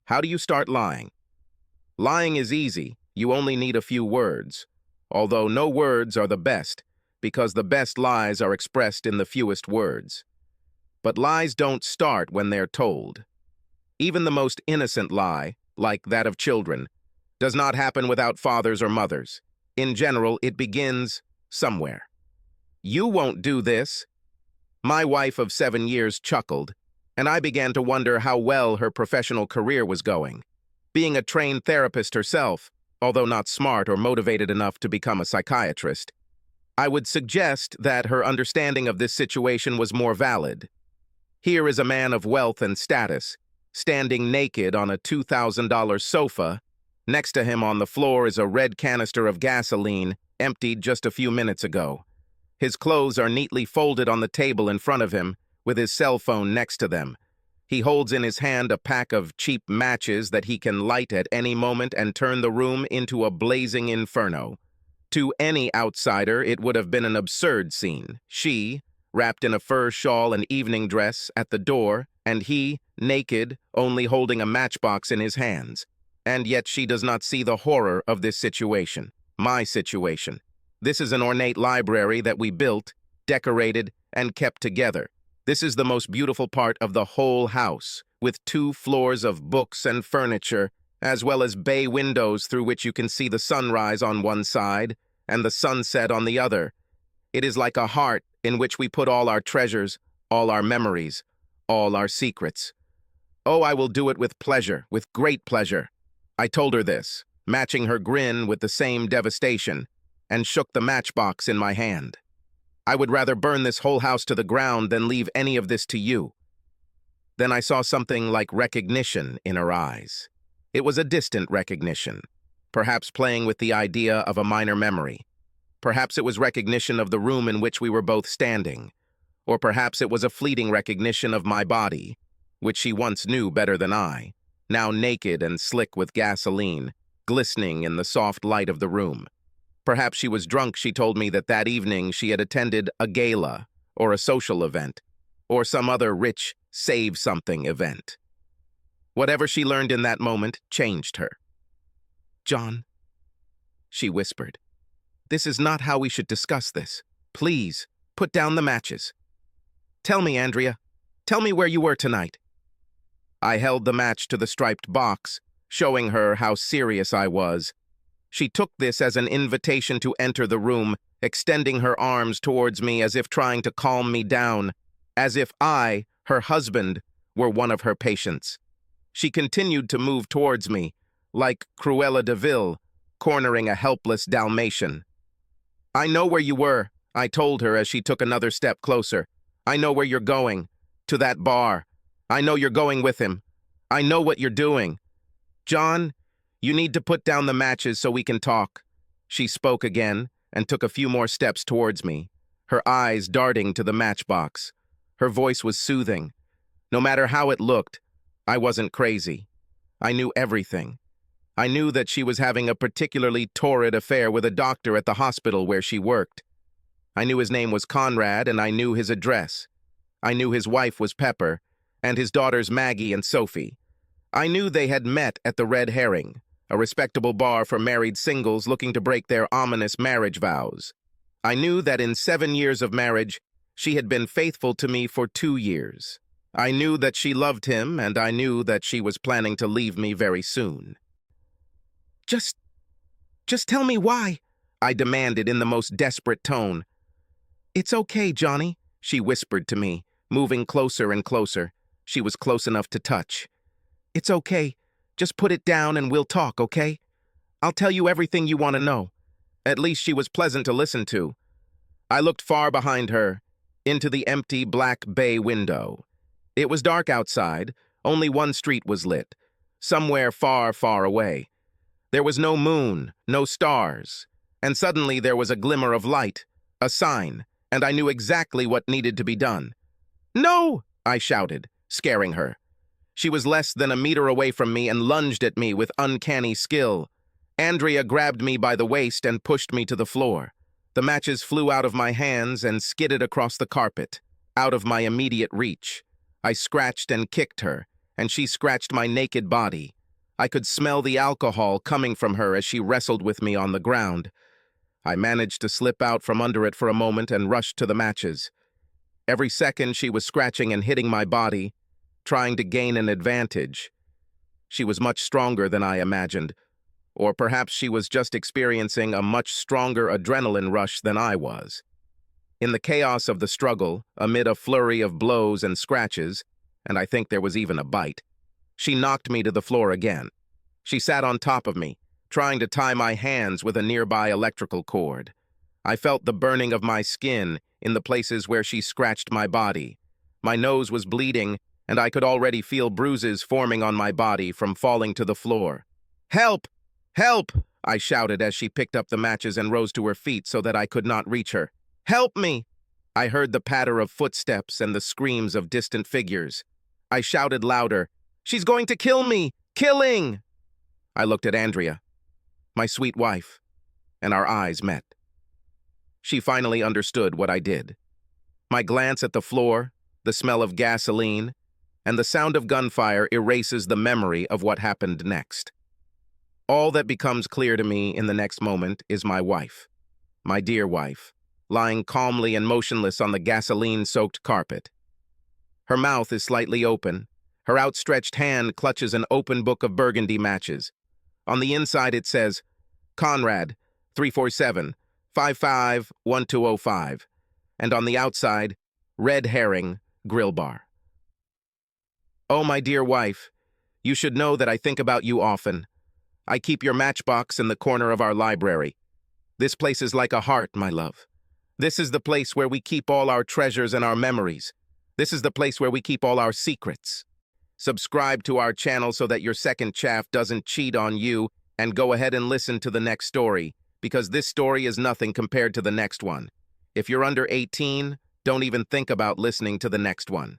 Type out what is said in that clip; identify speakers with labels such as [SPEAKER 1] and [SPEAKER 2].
[SPEAKER 1] How do you start lying? Lying is easy. You only need a few words. Although no words are the best, because the best lies are expressed in the fewest words. But lies don't start when they're told. Even the most innocent lie, like that of children, does not happen without fathers or mothers. In general, it begins somewhere. You won't do this. My wife of 7 years chuckled, and I began to wonder how well her professional career was going. Being a trained therapist herself, although not smart or motivated enough to become a psychiatrist, I would suggest that her understanding of this situation was more valid. Here is a man of wealth and status, standing naked on a $2,000 sofa. Next to him on the floor is a red canister of gasoline, emptied just a few minutes ago. His clothes are neatly folded on the table in front of him, with his cell phone next to them. He holds in his hand a pack of cheap matches that he can light at any moment and turn the room into a blazing inferno. To any outsider, it would have been an absurd scene. She, wrapped in a fur shawl and evening dress, at the door, and he, naked, only holding a matchbox in his hands. And yet she does not see the horror of this situation, my situation. This is an ornate library that we built, decorated, and kept together. This is the most beautiful part of the whole house, with 2 floors of books and furniture, as well as bay windows through which you can see the sunrise on one side and the sunset on the other. It is like a heart in which we put all our treasures, all our memories, all our secrets. Oh, I will do it with pleasure, with great pleasure. I told her this, matching her grin with the same devastation, and shook the matchbox in my hand. I would rather burn this whole house to the ground than leave any of this to you. Then I saw something like recognition in her eyes. It was a distant recognition, perhaps playing with the idea of a minor memory. Perhaps it was recognition of the room in which we were both standing, or perhaps it was a fleeting recognition of my body, which she once knew better than I, now naked and slick with gasoline, glistening in the soft light of the room. Perhaps she was drunk. She told me that evening she had attended a gala, or a social event, or some other rich save-something event. Whatever she learned in that moment changed her. "John," she whispered, "this is not how we should discuss this. Please, put down the matches. Tell me, Andrea, tell me where you were tonight." I held the match to the striped box, showing her how serious I was. She took this as an invitation to enter the room, extending her arms towards me as if trying to calm me down, as if I, her husband, were one of her patients. She continued to move towards me, like Cruella de Vil, cornering a helpless Dalmatian. "I know where you were," I told her as she took another step closer. "I know where you're going. To that bar. I know you're going with him. I know what you're doing. John, you need to put down the matches so we can talk." She spoke again and took a few more steps towards me, her eyes darting to the matchbox. Her voice was soothing. No matter how it looked, I wasn't crazy. I knew everything. I knew that she was having a particularly torrid affair with a doctor at the hospital where she worked. I knew his name was Conrad, and I knew his address. I knew his wife was Pepper, and his daughters Maggie and Sophie. I knew they had met at the Red Herring, a respectable bar for married singles looking to break their ominous marriage vows. I knew that in 7 years of marriage, she had been faithful to me for 2 years. I knew that she loved him, and I knew that she was planning to leave me very soon. Just tell me why," I demanded in the most desperate tone. "It's okay, Johnny," she whispered to me, moving closer and closer. She was close enough to touch. "It's okay. Just put it down and we'll talk, okay? I'll tell you everything you want to know." At least she was pleasant to listen to. I looked far behind her, into the empty black bay window. It was dark outside. Only one street was lit, somewhere far, far away. There was no moon, no stars, and suddenly there was a glimmer of light, a sign, and I knew exactly what needed to be done. "No!" I shouted, scaring her. She was less than a meter away from me and lunged at me with uncanny skill. Andrea grabbed me by the waist and pushed me to the floor. The matches flew out of my hands and skidded across the carpet, out of my immediate reach. I scratched and kicked her, and she scratched my naked body, I could smell the alcohol coming from her as she wrestled with me on the ground. I managed to slip out from under it for a moment and rushed to the matches. Every second she was scratching and hitting my body, trying to gain an advantage. She was much stronger than I imagined, or perhaps she was just experiencing a much stronger adrenaline rush than I was. In the chaos of the struggle, amid a flurry of blows and scratches, and I think there was even a bite, she knocked me to the floor again. She sat on top of me, trying to tie my hands with a nearby electrical cord. I felt the burning of my skin in the places where she scratched my body. My nose was bleeding, and I could already feel bruises forming on my body from falling to the floor. "Help! Help!" I shouted as she picked up the matches and rose to her feet so that I could not reach her. "Help me!" I heard the patter of footsteps and the screams of distant figures. I shouted louder, "She's going to kill me! Killing!" I looked at Andrea, my sweet wife, and our eyes met. She finally understood what I did. My glance at the floor, the smell of gasoline, and the sound of gunfire erases the memory of what happened next. All that becomes clear to me in the next moment is my wife, my dear wife, lying calmly and motionless on the gasoline-soaked carpet. Her mouth is slightly open. Her outstretched hand clutches an open book of burgundy matches. On the inside it says, Conrad, 347-55-1205, and on the outside, Red Herring Grill Bar. Oh, my dear wife, you should know that I think about you often. I keep your matchbox in the corner of our library. This place is like a heart, my love. This is the place where we keep all our treasures and our memories. This is the place where we keep all our secrets. Subscribe to our channel so that your second chaff doesn't cheat on you, and go ahead and listen to the next story, because this story is nothing compared to the next one. If you're under 18, don't even think about listening to the next one.